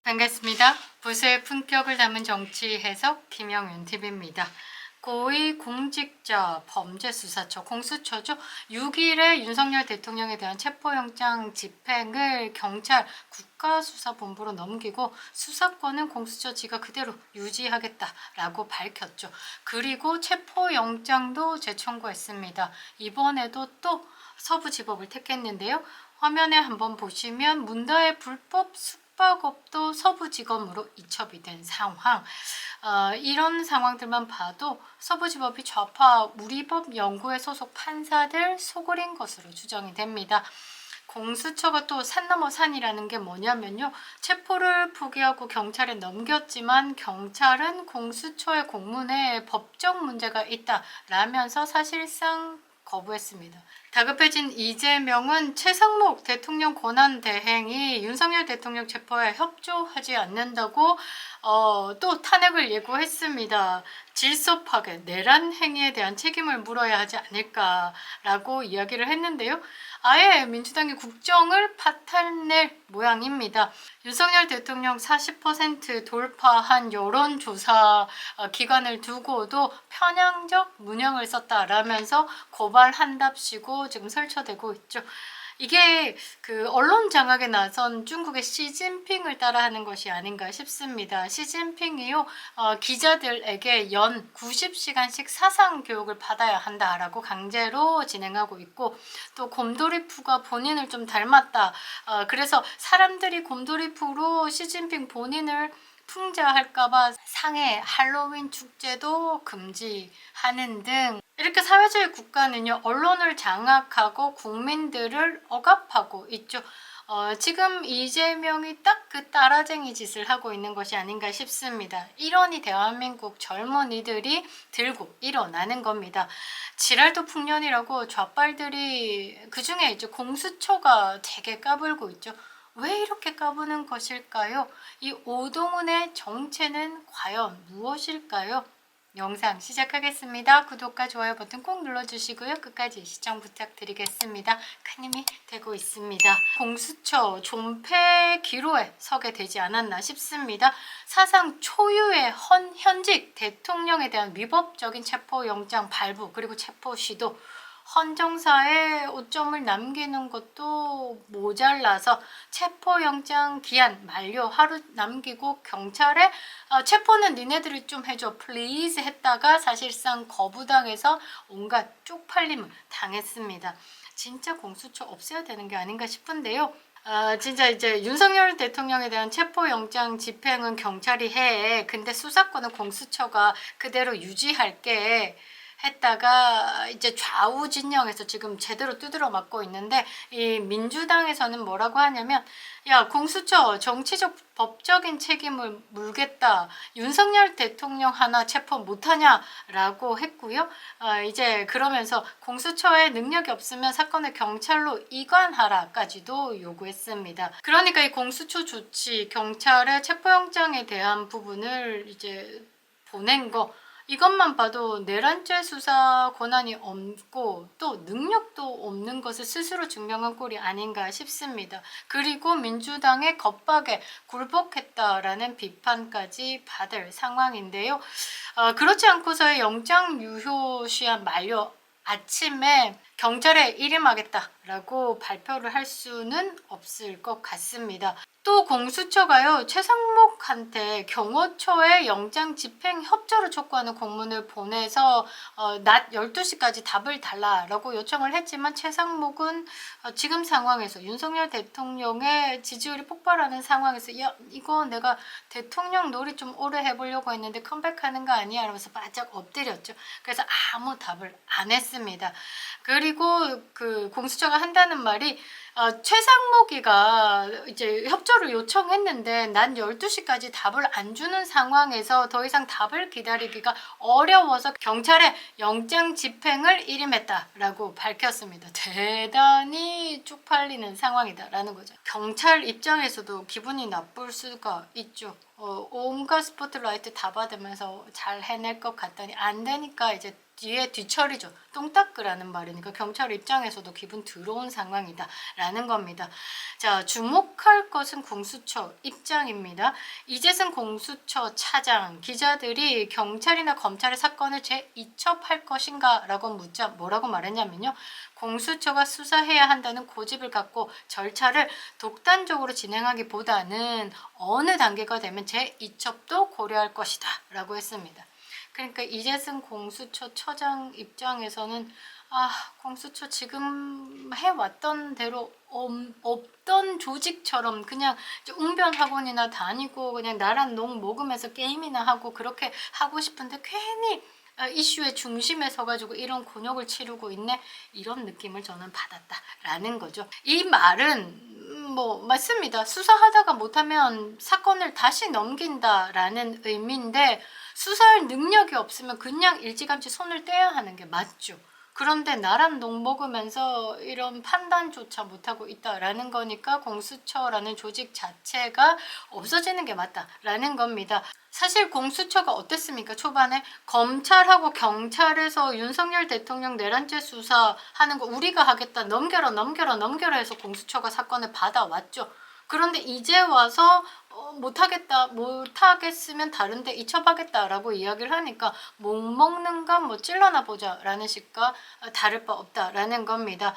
반갑습니다. 보수의 품격을 담은 정치 해석 김영윤 TV입니다. 고위공직자 범죄수사처 공수처죠. 6일에 윤석열 대통령에 대한 체포영장 집행을 경찰 국가수사본부로 넘기고 수사권은 공수처 지가 그대로 유지하겠다라고 밝혔죠. 그리고 체포영장도 재청구했습니다. 이번에도 또 서부지법을 택했는데요. 화면에 한번 보시면 문다의 불법 숙박업도 서부지검으로 이첩이 된 상황. 이런 상황들만 봐도 서부지법이 좌파 우리법 연구회 소속 판사들 소굴인 것으로 추정이 됩니다. 공수처가 또 산 넘어 산이라는 게 뭐냐면요. 체포를 포기하고 경찰에 넘겼지만 경찰은 공수처의 공문에 법적 문제가 있다라면서 사실상 거부했습니다. 다급해진 이재명은 최상목 대통령 권한대행이 윤석열 대통령 체포에 협조하지 않는다고 또 탄핵을 예고했습니다. 질서 파괴, 내란 행위에 대한 책임을 물어야 하지 않을까라고 이야기를 했는데요. 아예 민주당이 국정을 파탄낼 모양입니다. 윤석열 대통령 40% 돌파한 여론조사 기관을 두고도 편향적 문형을 썼다라면서 고발한답시고 지금 설쳐되고 있죠. 이게 그 언론 장악에 나선 중국의 시진핑을 따라하는 것이 아닌가 싶습니다. 시진핑이요 기자들에게 연 90시간씩 사상 교육을 받아야 한다라고 강제로 진행하고 있고, 또 곰돌이푸가 본인을 좀 닮았다. 그래서 사람들이 곰돌이푸로 시진핑 본인을 풍자할까봐 상해 할로윈 축제도 금지하는 등, 이렇게 사회주의 국가는요 언론을 장악하고 국민들을 억압하고 있죠. 지금 이재명이 딱 그 따라쟁이 짓을 하고 있는 것이 아닌가 싶습니다. 일원이 대한민국 젊은이들이 들고 일어나는 겁니다. 지랄도 풍년이라고 좌빨들이, 그중에 이제 공수처가 되게 까불고 있죠. 왜 이렇게 까부는 것일까요? 이 오동훈의 정체는 과연 무엇일까요? 영상 시작하겠습니다. 구독과 좋아요 버튼 꼭 눌러주시고요. 끝까지 시청 부탁드리겠습니다. 큰 힘이 되고 있습니다. 공수처 존폐 기로에 서게 되지 않았나 싶습니다. 사상 초유의 현직 대통령에 대한 위법적인 체포영장 발부, 그리고 체포 시도, 헌정사에 오점을 남기는 것도 모자라서 체포영장 기한 만료 하루 남기고 경찰에 체포는 니네들이 좀 해줘 플리즈 했다가 사실상 거부당해서 온갖 쪽팔림을 당했습니다. 진짜 공수처 없애야 되는 게 아닌가 싶은데요. 진짜 이제 윤석열 대통령에 대한 체포영장 집행은 경찰이 해. 근데 수사권은 공수처가 그대로 유지할게 했다가 이제 좌우 진영에서 지금 제대로 두드려 맞고 있는데, 이 민주당에서는 뭐라고 하냐면, 야 공수처 정치적 법적인 책임을 물겠다, 윤석열 대통령 하나 체포 못하냐 라고 했고요. 이제 그러면서 공수처에 능력이 없으면 사건을 경찰로 이관하라까지도 요구했습니다. 그러니까 이 공수처 조치, 경찰의 체포영장에 대한 부분을 이제 보낸 거, 이것만 봐도 내란죄 수사 권한이 없고 또 능력도 없는 것을 스스로 증명한 꼴이 아닌가 싶습니다. 그리고 민주당의 겁박에 굴복했다라는 비판까지 받을 상황인데요. 그렇지 않고서의 영장 유효 시한 만료 아침에 경찰에 일임하겠다라고 발표를 할 수는 없을 것 같습니다. 또 공수처가요 최상목한테 경호처에 영장 집행 협조를 촉구하는 공문을 보내서 낮 12시까지 답을 달라라고 요청을 했지만, 최상목은 지금 상황에서 윤석열 대통령의 지지율이 폭발하는 상황에서 야 이거 내가 대통령 놀이 좀 오래 해보려고 했는데 컴백하는 거 아니야 이러면서 바짝 엎드렸죠. 그래서 아무 답을 안 했습니다. 그리고 그 공수처가 한다는 말이 최상목이가 이제 협조를 요청했는데 난 12시까지 답을 안 주는 상황에서 더 이상 답을 기다리기가 어려워서 경찰에 영장 집행을 일임했다라고 밝혔습니다. 대단히 쪽팔리는 상황이다라는 거죠. 경찰 입장에서도 기분이 나쁠 수가 있죠. 온갖 스포트라이트 다 받으면서 잘 해낼 것 같더니 안 되니까 이제 뒤에 뒤처리죠. 똥 닦으라는 말이니까 경찰 입장에서도 기분 더러운 상황이다 있다라는 겁니다. 자, 주목할 것은 공수처 입장입니다. 이재승 공수처 차장 기자들이 경찰이나 검찰의 사건을 재이첩할 것인가 라고 묻자 뭐라고 말했냐면요. 공수처가 수사해야 한다는 고집을 갖고 절차를 독단적으로 진행하기보다는 어느 단계가 되면 재이첩도 고려할 것이다 라고 했습니다. 그러니까 이재승 공수처 처장 입장에서는 공수처 지금 해왔던 대로 없던 조직처럼 그냥 웅변학원이나 다니고 그냥 나란 농 먹으면서 게임이나 하고 그렇게 하고 싶은데 괜히 이슈의 중심에 서가지고 이런 곤욕을 치르고 있네, 이런 느낌을 저는 받았다라는 거죠. 이 말은 맞습니다. 수사하다가 못하면 사건을 다시 넘긴다라는 의미인데 수사할 능력이 없으면 그냥 일찌감치 손을 떼야 하는 게 맞죠. 그런데 나란 농 먹으면서 이런 판단조차 못하고 있다라는 거니까 공수처라는 조직 자체가 없어지는 게 맞다라는 겁니다. 사실 공수처가 어땠습니까? 초반에 검찰하고 경찰에서 윤석열 대통령 내란죄 수사하는 거 우리가 하겠다, 넘겨라 해서 공수처가 사건을 받아왔죠. 그런데 이제 와서 못하겠으면 다른데 이첩하겠다라고 이야기를 하니까 못 먹는 건 찔러나 보자라는 식과 다를 바 없다라는 겁니다.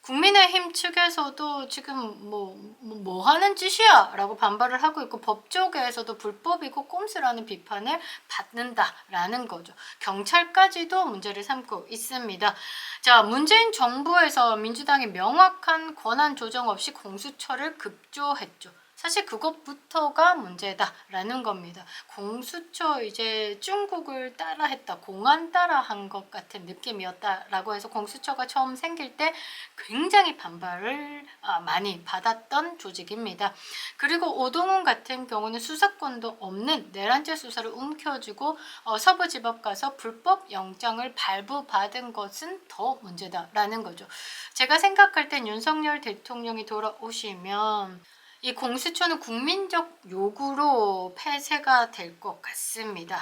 국민의힘 측에서도 지금 뭐 하는 짓이야 라고 반발을 하고 있고, 법조계에서도 불법이고 꼼수라는 비판을 받는다라는 거죠. 경찰까지도 문제를 삼고 있습니다. 자, 문재인 정부에서 민주당이 명확한 권한 조정 없이 공수처를 급조했죠. 사실 그것부터가 문제다라는 겁니다. 공수처 이제 중국을 따라했다, 공안 따라한 것 같은 느낌이었다라고 해서 공수처가 처음 생길 때 굉장히 반발을 많이 받았던 조직입니다. 그리고 오동훈 같은 경우는 수사권도 없는 내란죄 수사를 움켜쥐고 서부지법 가서 불법 영장을 발부받은 것은 더 문제다라는 거죠. 제가 생각할 땐 윤석열 대통령이 돌아오시면 이 공수처는 국민적 요구로 폐쇄가 될 것 같습니다.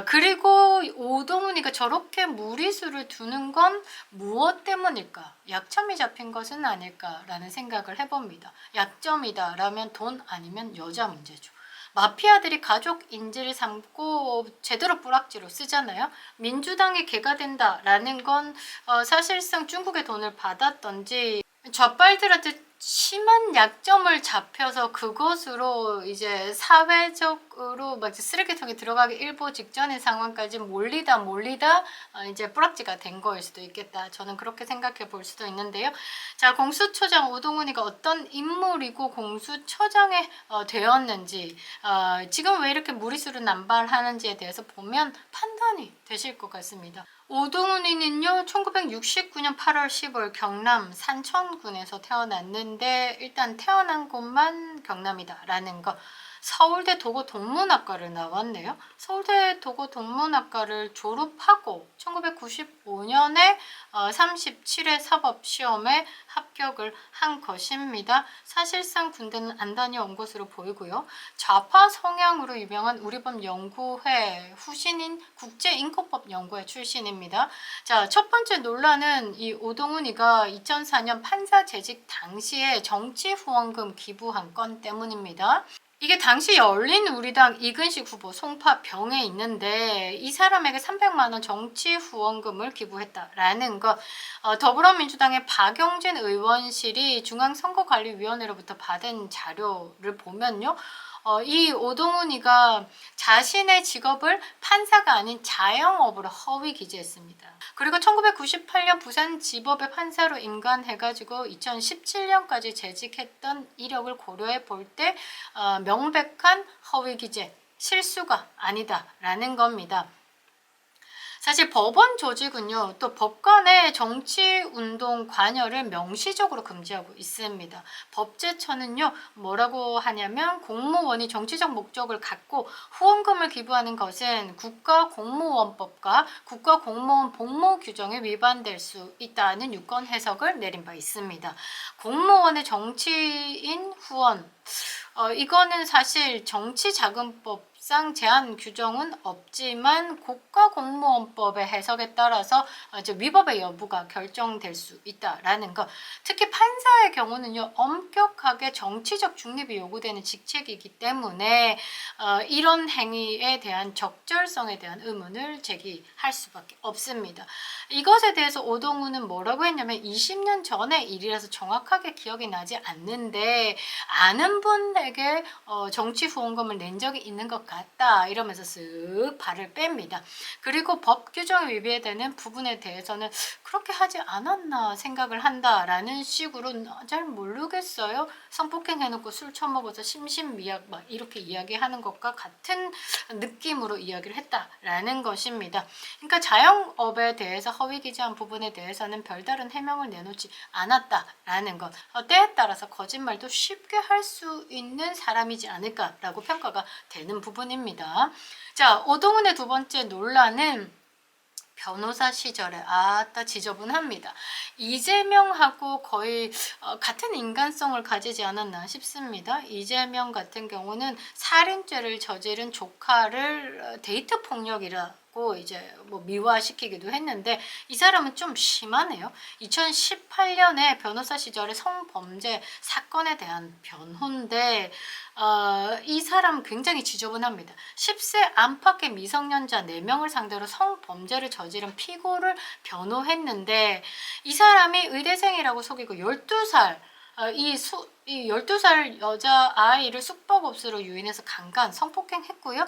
그리고 오동훈이가 저렇게 무리수를 두는 건 무엇 때문일까? 약점이 잡힌 것은 아닐까라는 생각을 해봅니다. 약점이다라면 돈 아니면 여자 문제죠. 마피아들이 가족 인지를 삼고 제대로 뿌락지로 쓰잖아요. 민주당이 개가 된다라는 건 사실상 중국의 돈을 받았던지 좌빨들한테 심한 약점을 잡혀서 그것으로 이제 사회적으로 막 쓰레기통에 들어가기 일보 직전의 상황까지 몰리다 이제 뿌락지가 된 거일 수도 있겠다. 저는 그렇게 생각해 볼 수도 있는데요. 자, 공수처장 오동훈이가 어떤 인물이고 공수처장에 되었는지, 지금 왜 이렇게 무리수를 남발하는지에 대해서 보면 판단이 되실 것 같습니다. 오동훈이는요, 1969년 8월 15일 경남 산천군에서 태어났는데 일단 태어난 곳만 경남이다라는 거. 서울대 도고동문학과를 나왔네요. 서울대 도고동문학과를 졸업하고 1995년에 37회 사법시험에 합격을 한 것입니다. 사실상 군대는 안 다녀온 것으로 보이고요. 좌파 성향으로 유명한 우리법 연구회 후신인 국제인권법 연구회 출신입니다. 자, 첫 번째 논란은 이 오동훈이가 2004년 판사 재직 당시에 정치 후원금 기부한 건 때문입니다. 이게 당시 열린우리당 이근식 후보 송파병에 있는데 이 사람에게 300만 원 정치 후원금을 기부했다라는 것. 더불어민주당의 박용진 의원실이 중앙선거관리위원회로부터 받은 자료를 보면요. 이 오동훈이가 자신의 직업을 판사가 아닌 자영업으로 허위 기재했습니다. 그리고 1998년 부산지법의 판사로 임관해가지고 2017년까지 재직했던 이력을 고려해 볼 때 명백한 허위 기재, 실수가 아니다라는 겁니다. 사실 법원 조직은요, 또 법관의 정치운동 관여를 명시적으로 금지하고 있습니다. 법제처는요, 뭐라고 하냐면 공무원이 정치적 목적을 갖고 후원금을 기부하는 것은 국가공무원법과 국가공무원 복무규정에 위반될 수 있다는 유권 해석을 내린 바 있습니다. 공무원의 정치인 후원, 이거는 사실 정치자금법 법상 제한 규정은 없지만 국가공무원법의 해석에 따라서 이제 위법의 여부가 결정될 수 있다라는 것. 특히 판사의 경우는요, 엄격하게 정치적 중립이 요구되는 직책이기 때문에 이런 행위에 대한 적절성에 대한 의문을 제기할 수밖에 없습니다. 이것에 대해서 오동훈은 뭐라고 했냐면 20년 전의 일이라서 정확하게 기억이 나지 않는데 아는 분에게 정치 후원금을 낸 적이 있는 것 같다 이러면서 쓱 발을 뺍니다. 그리고 법 규정에 위배되는 부분에 대해서는 그렇게 하지 않았나 생각을 한다라는 식으로 잘 모르겠어요. 성폭행 해놓고 술 처먹어서 심신미약 막 이렇게 이야기하는 것과 같은 느낌으로 이야기를 했다라는 것입니다. 그러니까 자영업에 대해서 허위기재한 부분에 대해서는 별다른 해명을 내놓지 않았다라는 것. 때에 따라서 거짓말도 쉽게 할 수 있는 사람이지 않을까라고 평가가 되는 부분입니다. 자, 오동훈의 두 번째 논란은 변호사 시절에 아따 지저분합니다. 이재명하고 거의 같은 인간성을 가지지 않았나 싶습니다. 이재명 같은 경우는 살인죄를 저지른 조카를 데이트 폭력이라 이제 뭐 미화시키기도 했는데 이 사람은 좀 심하네요. 2018년에 변호사 시절에 성범죄 사건에 대한 변호인데 이 사람 굉장히 지저분합니다. 10세 안팎의 미성년자 4명을 상대로 성범죄를 저지른 피고를 변호했는데 이 사람이 의대생이라고 속이고 12살 이 12살 여자아이를 숙박업소로 유인해서 강간, 성폭행했고요.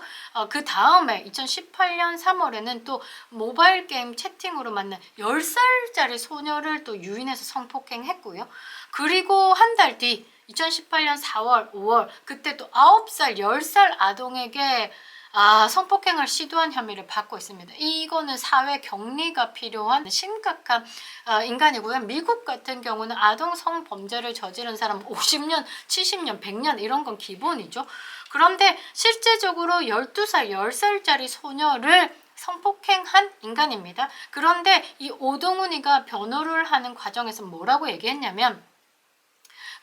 그 다음에 2018년 3월에는 또 모바일 게임 채팅으로 만난 10살짜리 소녀를 또 유인해서 성폭행했고요. 그리고 한 달 뒤 2018년 4월, 5월 그때 또 9살, 10살 아동에게 성폭행을 시도한 혐의를 받고 있습니다. 이거는 사회 격리가 필요한 심각한 인간이고요. 미국 같은 경우는 아동 성범죄를 저지른 사람 50년, 70년, 100년 이런 건 기본이죠. 그런데 실제적으로 12살, 10살짜리 소녀를 성폭행한 인간입니다. 그런데 이 오동훈이가 변호를 하는 과정에서 뭐라고 얘기했냐면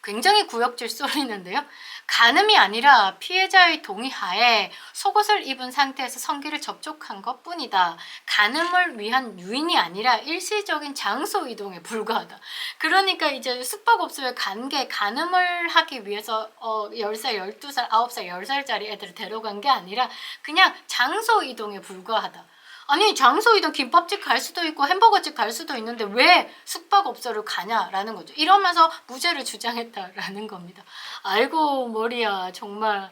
굉장히 구역질 쏘리는데요. 간음이 아니라 피해자의 동의하에 속옷을 입은 상태에서 성기를 접촉한 것뿐이다. 간음을 위한 유인이 아니라 일시적인 장소 이동에 불과하다. 그러니까 이제 숙박업소에 간 게 간음을 하기 위해서 10살, 12살, 9살, 10살짜리 애들을 데려간 게 아니라 그냥 장소 이동에 불과하다. 아니 장소 이동 김밥집 갈 수도 있고 햄버거집 갈 수도 있는데 왜 숙박업소를 가냐라는 거죠. 이러면서 무죄를 주장했다라는 겁니다. 아이고 머리야 정말.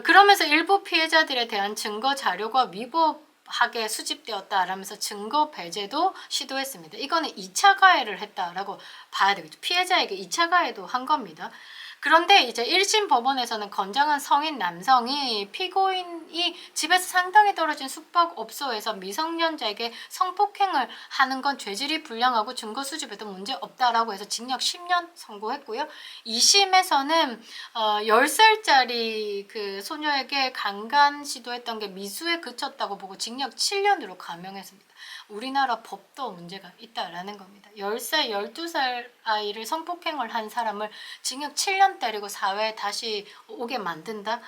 그러면서 일부 피해자들에 대한 증거 자료가 위법하게 수집되었다라면서 증거 배제도 시도했습니다. 이거는 2차 가해를 했다라고 봐야 되겠죠. 피해자에게 2차 가해도 한 겁니다. 그런데 이제 1심 법원에서는 건장한 성인 남성이 피고인이 집에서 상당히 떨어진 숙박업소에서 미성년자에게 성폭행을 하는 건 죄질이 불량하고 증거 수집에도 문제 없다라고 해서 징역 10년 선고했고요. 2심에서는 10살짜리 그 소녀에게 강간 시도했던 게 미수에 그쳤다고 보고 징역 7년으로 감형했습니다. 우리나라 법도 문제가 있다라는 겁니다. 10살, 12살 아이를 성폭행을 한 사람을 징역 7년 때리고 사회에 다시 오게 만든다?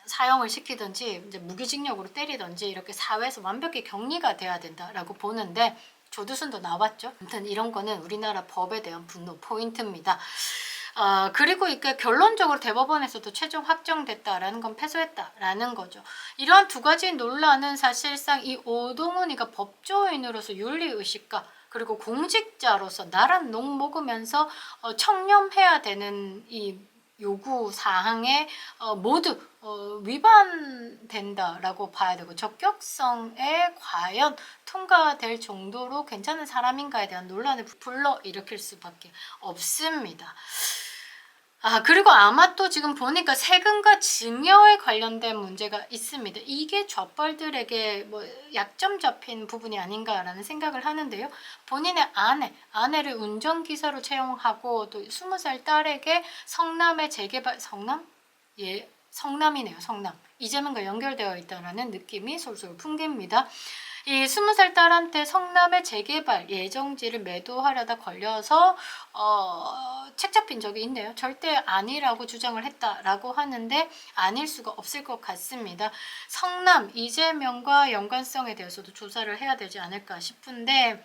사형을 시키든지 이제 무기징역으로 때리든지 이렇게 사회에서 완벽히 격리가 돼야 된다라고 보는데 조두순도 나왔죠. 아무튼 이런 거는 우리나라 법에 대한 분노 포인트입니다. 그리고 이게 결론적으로 대법원에서도 최종 확정됐다라는 건 패소했다라는 거죠. 이러한 두 가지 논란은 사실상 이 오동훈이가 법조인으로서 윤리의식과 그리고 공직자로서 나란 녹 먹으면서 청렴해야 되는 이 요구 사항에 모두 위반된다라고 봐야 되고 적격성에 과연 통과될 정도로 괜찮은 사람인가에 대한 논란을 불러일으킬 수밖에 없습니다. 그리고 아마 또 지금 보니까 세금과 증여에 관련된 문제가 있습니다. 이게 좌빨들에게 뭐 약점 잡힌 부분이 아닌가라는 생각을 하는데요. 본인의 아내를 운전기사로 채용하고 또 20살 딸에게 성남의 재개발, 성남? 예, 성남이네요. 성남. 이재명과 연결되어 있다는 느낌이 솔솔 풍깁니다. 이 20살 딸한테 성남의 재개발 예정지를 매도하려다 걸려서 책 잡힌 적이 있네요. 절대 아니라고 주장을 했다라고 하는데 아닐 수가 없을 것 같습니다. 성남 이재명과 연관성에 대해서도 조사를 해야 되지 않을까 싶은데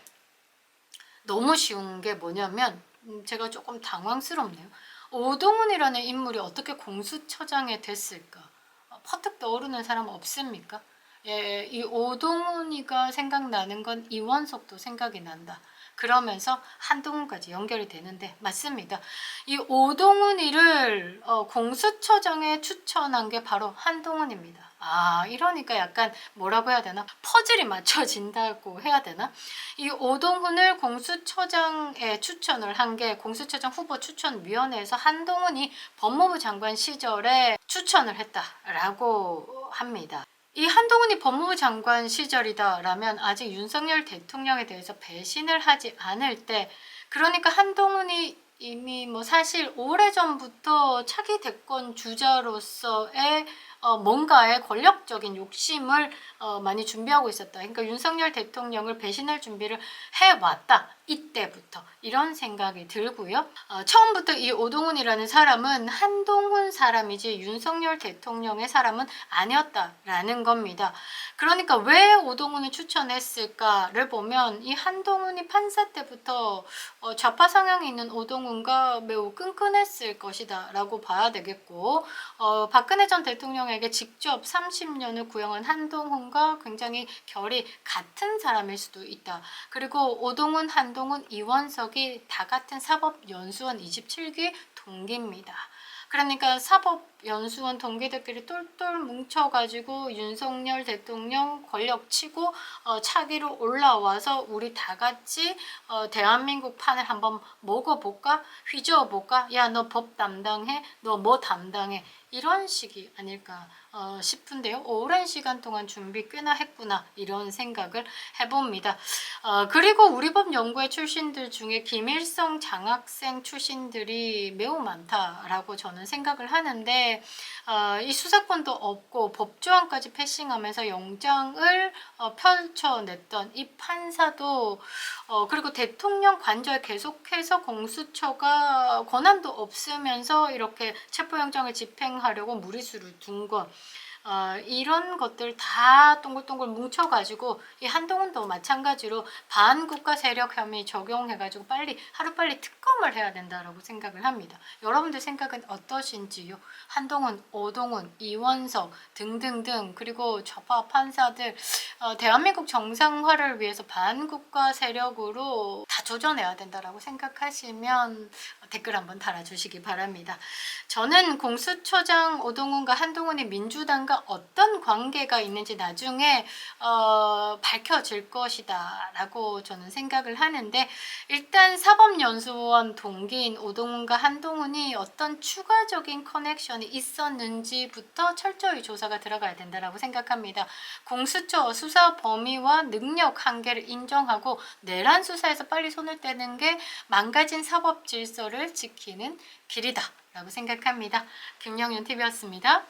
너무 쉬운 게 뭐냐면 제가 조금 당황스럽네요. 오동훈이라는 인물이 어떻게 공수처장에 됐을까? 퍼뜩 떠오르는 사람 없습니까? 예, 이 오동훈이가 생각나는 건 이원석도 생각이 난다. 그러면서 한동훈까지 연결이 되는데 맞습니다. 이 오동훈이를 공수처장에 추천한 게 바로 한동훈입니다. 이러니까 약간 뭐라고 해야 되나? 퍼즐이 맞춰진다고 해야 되나? 이 오동훈을 공수처장에 추천을 한 게 공수처장 후보 추천위원회에서 한동훈이 법무부 장관 시절에 추천을 했다라고 합니다. 이 한동훈이 법무부 장관 시절이다라면 아직 윤석열 대통령에 대해서 배신을 하지 않을 때, 그러니까 한동훈이 이미 뭐 사실 오래전부터 차기 대권 주자로서의 뭔가의 권력적인 욕심을 많이 준비하고 있었다. 그러니까 윤석열 대통령을 배신할 준비를 해왔다. 이때부터 이런 생각이 들고요. 처음부터 이 오동훈이라는 사람은 한동훈 사람이지 윤석열 대통령의 사람은 아니었다라는 겁니다. 그러니까 왜 오동훈을 추천했을까를 보면 이 한동훈이 판사 때부터 좌파 성향이 있는 오동훈과 매우 끈끈했을 것이다 라고 봐야 되겠고, 박근혜 전 대통령에게 직접 30년을 구형한 한동훈과 굉장히 결이 같은 사람일 수도 있다. 그리고 오동훈, 한동훈, 이원석이 다 같은 사법연수원 27기 동기입니다. 그러니까 사법연수원 동기들끼리 똘똘 뭉쳐가지고 윤석열 대통령 권력 치고 차기로 올라와서 우리 다 같이 대한민국 판을 한번 먹어볼까? 휘저어볼까? 야, 너 법 담당해? 너 뭐 담당해? 이런 식이 아닐까 싶은데요. 오랜 시간 동안 준비 꽤나 했구나 이런 생각을 해봅니다. 그리고 우리법 연구회 출신들 중에 김일성 장학생 출신들이 매우 많다라고 저는 생각을 하는데, 이 수사권도 없고 법조항까지 패싱하면서 영장을 펼쳐냈던 이 판사도 그리고 대통령 관저에 계속해서 공수처가 권한도 없으면서 이렇게 체포영장을 집행하려고 무리수를 둔 것, 이런 것들 다 동글동글 뭉쳐가지고 이 한동훈도 마찬가지로 반국가 세력 혐의 적용해가지고 하루빨리 특검을 해야 된다라고 생각을 합니다. 여러분들 생각은 어떠신지요? 한동훈, 오동훈, 이원석 등등등, 그리고 좌파 판사들 대한민국 정상화를 위해서 반국가 세력으로 다 조져내야 된다라고 생각하시면 댓글 한번 달아주시기 바랍니다. 저는 공수처장 오동훈과 한동훈이 민주당과 어떤 관계가 있는지 나중에 밝혀질 것이다 라고 저는 생각을 하는데, 일단 사법연수원 동기인 오동훈과 한동훈이 어떤 추가적인 커넥션이 있었는지부터 철저히 조사가 들어가야 된다고 생각합니다. 공수처 수사 범위와 능력 한계를 인정하고 내란 수사에서 빨리 손을 떼는 게 망가진 사법 질서를 지키는 길이다 라고 생각합니다. 김영윤 TV였습니다.